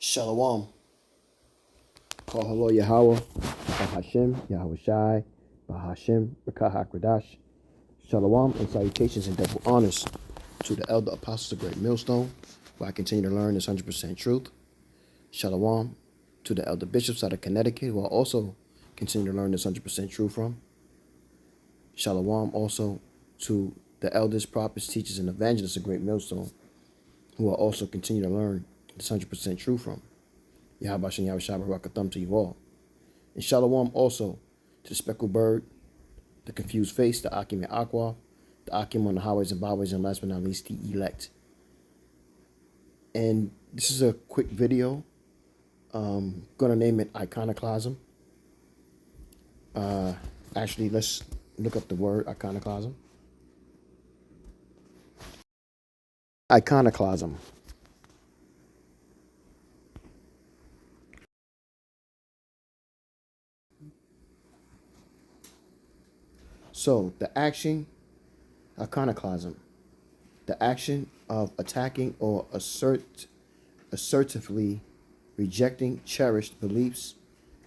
Shalom. Call hello Yahweh, Bahashem, Yahweh Shai, Bahashem, Rakah HaKradash. Shalom and salutations and double honors to the elder apostles of Great Millstone, where I continue to learn this 100% truth. Shalom to the elder bishops out of Connecticut, who I also continue to learn this 100% truth from. Shalom also to the elders, prophets, teachers, and evangelists of Great Millstone, who I also continue to learn this 100% truth from. Yahweh Shem, Yahweh Shabbat, Rakatham to you all. And Shalom also to the speckled bird, the confused face, the Akim and Aqua, the Akim on the highways and byways, and last but not least, the elect. And this is a quick video. Gonna name it Iconoclasm. Actually, let's look up the word Iconoclasm. Iconoclasm. So, the action, iconoclasm, the action of attacking or assertively rejecting cherished beliefs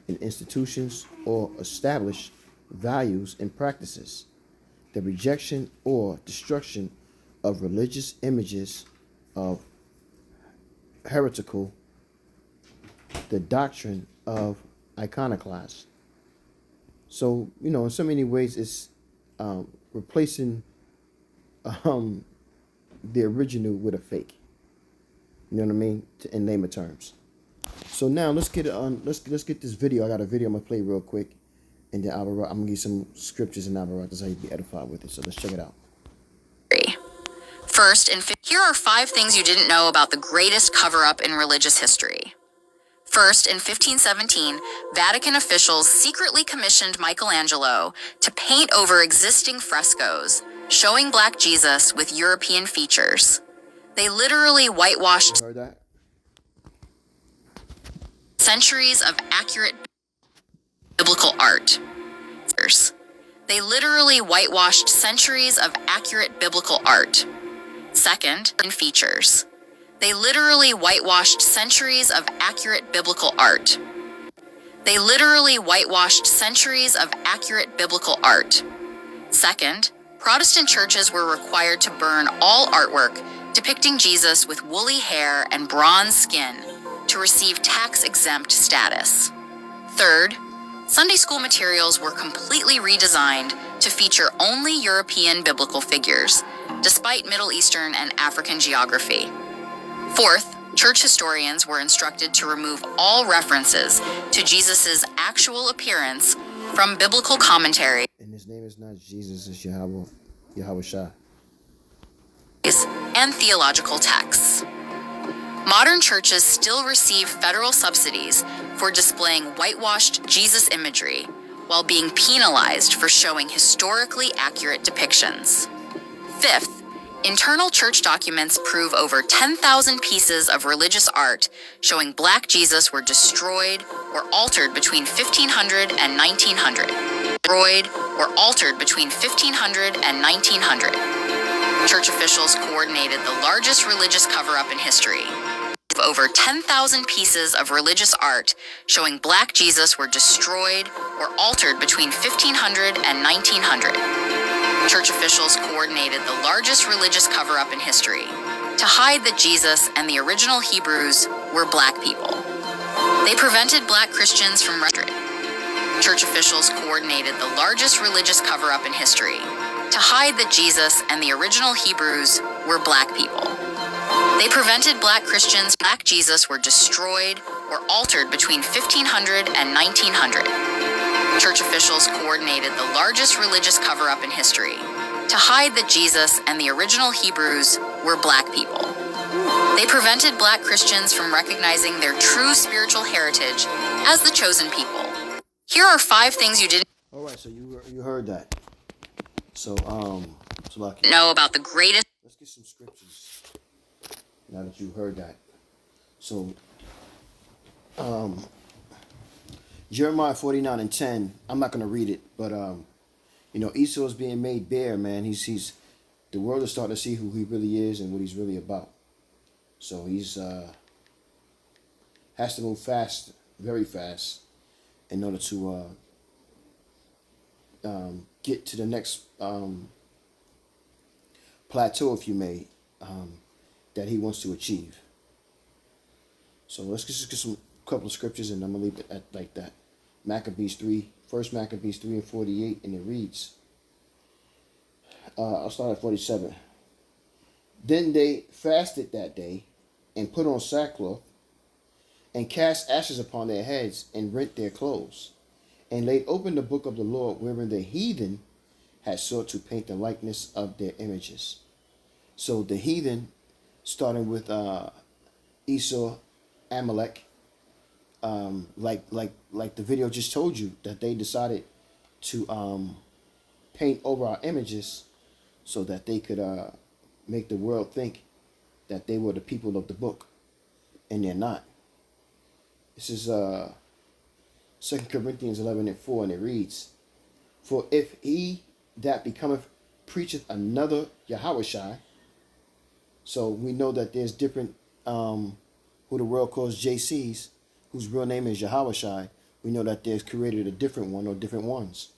in institutions or established values and practices, the rejection or destruction of religious images of heretical, the doctrine of iconoclasts. So, in so many ways, it's replacing the original with a fake. You know what I mean? In layman terms. So now let's get let's get this video. I got a video I'm gonna play real quick, and then I'm gonna give you some scriptures and that's how you be edified with it. So let's check it out. First, here are 5 things you didn't know about the greatest cover-up in religious history. First, in 1517, Vatican officials secretly commissioned Michelangelo to paint over existing frescoes, showing Black Jesus with European features. They literally whitewashed You heard that? centuries of accurate biblical art. They literally whitewashed centuries of accurate biblical art. Second, in features. They literally whitewashed centuries of accurate biblical art. They literally whitewashed centuries of accurate biblical art. Second, Protestant churches were required to burn all artwork depicting Jesus with woolly hair and bronze skin to receive tax-exempt status. Third, Sunday school materials were completely redesigned to feature only European biblical figures, despite Middle Eastern and African geography. Fourth, church historians were instructed to remove all references to Jesus' actual appearance from biblical commentary. And his name is not Jesus, it's Yahweh Shai. And theological texts. Modern churches still receive federal subsidies for displaying whitewashed Jesus imagery while being penalized for showing historically accurate depictions. Fifth, internal church documents prove over 10,000 pieces of religious art showing Black Jesus were destroyed or altered between 1500 and 1900. Destroyed or altered between 1500 and 1900. Church officials coordinated the largest religious cover-up in history. Over 10,000 pieces of religious art showing Black Jesus were destroyed or altered between 1500 and 1900. Church officials coordinated the largest religious cover-up in history to hide that Jesus and the original Hebrews were Black people. They prevented Black Christians from Church officials coordinated the largest religious cover-up in history to hide that Jesus and the original Hebrews were Black people. They prevented Black Christians. Black Jesus were destroyed or altered between 1500 and 1900. Church officials coordinated the largest religious cover-up in history to hide that Jesus and the original Hebrews were Black people. They prevented Black Christians from recognizing their true spiritual heritage as the chosen people. Here are 5 things you didn't So you heard that. So know about the greatest. Let's get some scriptures. Now that you heard that. So Jeremiah 49:10. I'm not gonna read it, but Esau is being made bare, man. He's the world is starting to see who he really is and what he's really about. So has to move fast, very fast, in order to get to the next plateau, if you may, that he wants to achieve. So let's just get some couple of scriptures, and I'm gonna leave it at like that. Maccabees 3, 1 Maccabees 3 and 48, and it reads. I'll start at 47. Then they fasted that day, and put on sackcloth, and cast ashes upon their heads, and rent their clothes, and laid open the book of the Lord, wherein the heathen had sought to paint the likeness of their images. So the heathen, starting with Esau, Amalek, like the video just told you, that they decided to paint over our images so that they could make the world think that they were the people of the book, and they're not. This is 2 Corinthians 11 and 4, and it reads, For if he that becometh preacheth another Yahushai, so we know that there's different, who the world calls JCs, whose real name is Yahushai. We know that there's created a different one or different ones,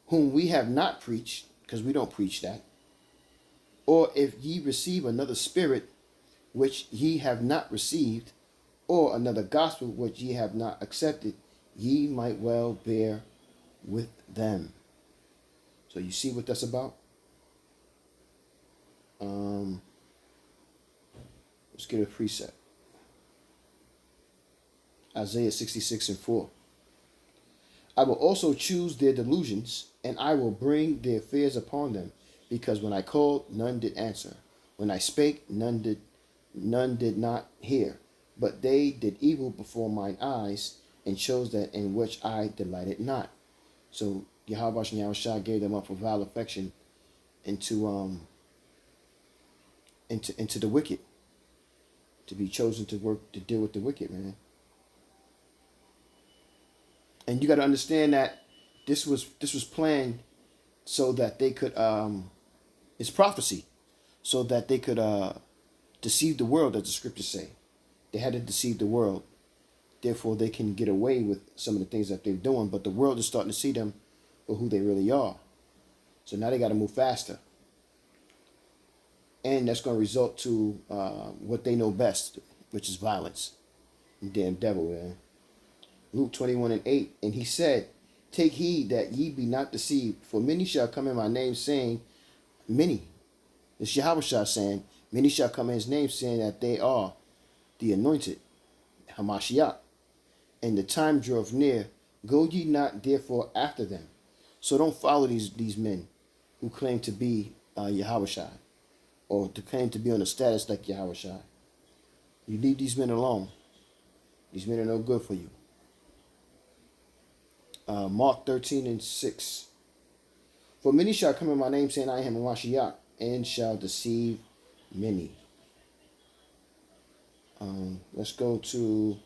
whom we have not preached, because we don't preach that. Or if ye receive another spirit, which ye have not received, or another gospel which ye have not accepted, ye might well bear with them. So you see what that's about? Let's get a precept. Isaiah 66 and 4. I will also choose their delusions, and I will bring their fears upon them, because when I called, none did answer. When I spake, none did not hear. But they did evil before mine eyes, and chose that in which I delighted not. So Yahweh and Yahushua gave them up for vile affection into the wicked, to be chosen to work to deal with the wicked, man. And you got to understand that this was planned so that they could it's prophecy, so that they could deceive the world, as the scriptures say. They had to deceive the world. Therefore, they can get away with some of the things that they're doing, but the world is starting to see them for who they really are. So now they got to move faster. And that's going to result to what they know best, which is violence. Damn devil, man. Luke 21 and 8. And he said, Take heed that ye be not deceived, for many shall come in my name, saying, many. It's Yahushua saying, many shall come in his name, saying that they are the anointed, Hamashiach. And the time draweth near. Go ye not therefore after them. So don't follow these men who claim to be Yahushua, or to claim to be on a status like Yahushua. You leave these men alone. These men are no good for you. Mark 13 and 6. For many shall come in my name, saying, I am Hamashiach, and shall deceive many. Let's go to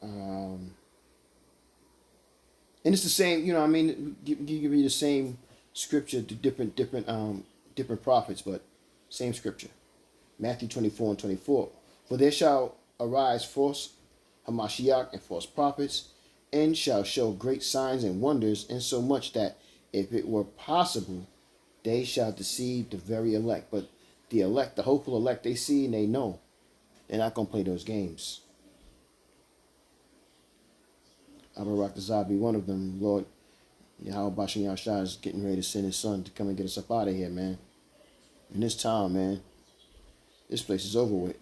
and it's the same, you know, I mean, give you the same scripture to different prophets, but same scripture. Matthew 24 and 24. For there shall arise false Hamashiach and false prophets, and shall show great signs and wonders, insomuch that if it were possible, they shall deceive the very elect. But the elect, the hopeful elect, they see and they know. They're not going to play those games. Abarak Azab be one of them. Lord, Yahweh Bashem Yahushua is getting ready to send his son to come and get us up out of here, man. In this time, man, this place is over with.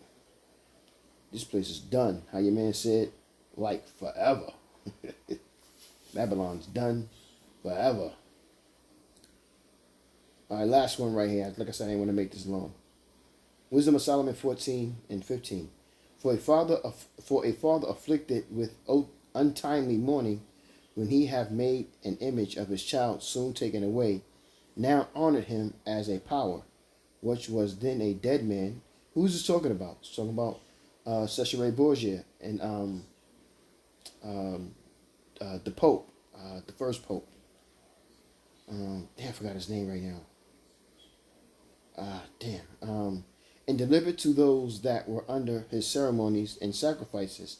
This place is done. How your man said, like forever. Babylon's done forever. All right, last one right here. Like I said, I didn't want to make this long. Wisdom of Solomon 14 and 15. For a father afflicted with untimely mourning, when he have made an image of his child soon taken away, now honored him as a power, which was then a dead man. Who's this talking about? It's talking about Cesare Borgia and the Pope, the first Pope. Damn, I forgot his name right now. and delivered to those that were under his ceremonies and sacrifices.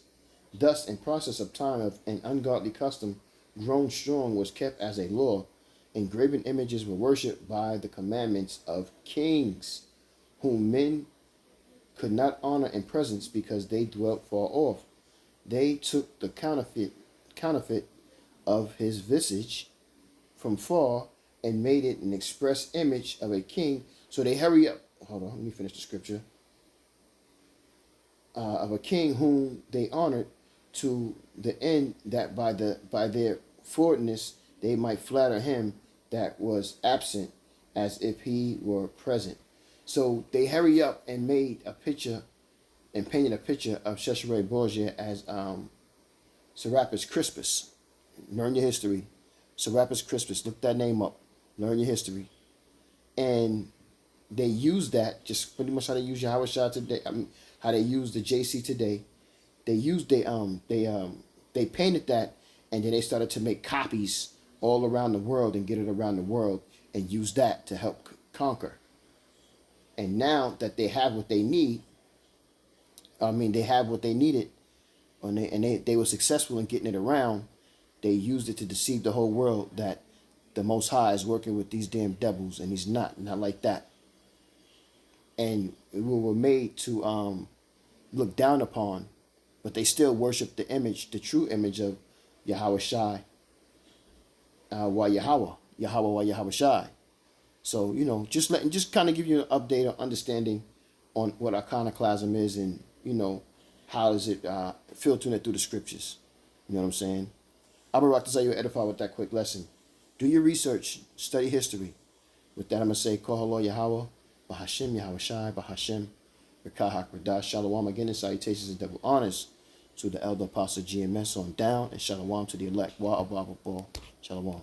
Thus, in process of time of an ungodly custom grown strong was kept as a law, and graven images were worshipped by the commandments of kings, whom men could not honor in presence because they dwelt far off. They took the counterfeit of his visage from far and made it an express image of a king. So they hurry up. Hold on, let me finish the scripture. Of a king whom they honored, to the end that by their forwardness they might flatter him that was absent, as if he were present. So they hurry up and made a picture and painted a picture of Cesare Borgia as Serapis Crispus. Learn your history. Serapis Crispus. Look that name up. Learn your history. And they use that, just pretty much how they use Yahweh Shah today. I mean, how they use the JC today. They painted that, and then they started to make copies all around the world and get it around the world and use that to help conquer. And now that they have what they need, they have what they needed, and they were successful in getting it around. They used it to deceive the whole world that the Most High is working with these damn devils, and he's not like that. And we were made to look down upon, but they still worship the image, the true image of Yahweh Shai, wa Yahweh Shai. So, just kind of give you an update or understanding on what iconoclasm is, and, how is it filtering it through the scriptures. You know what I'm saying? I'll be rock to say you edify with that quick lesson. Do your research, study history. With that, I'm going to say, Kohalo Yahweh, Bahashim Yahweh Shai, Bahashim, Rekahak Radash, Shalom again, and salutations and double honors to the elder apostle GMS on down, and Shalom to the elect. Wa Abba Shalom.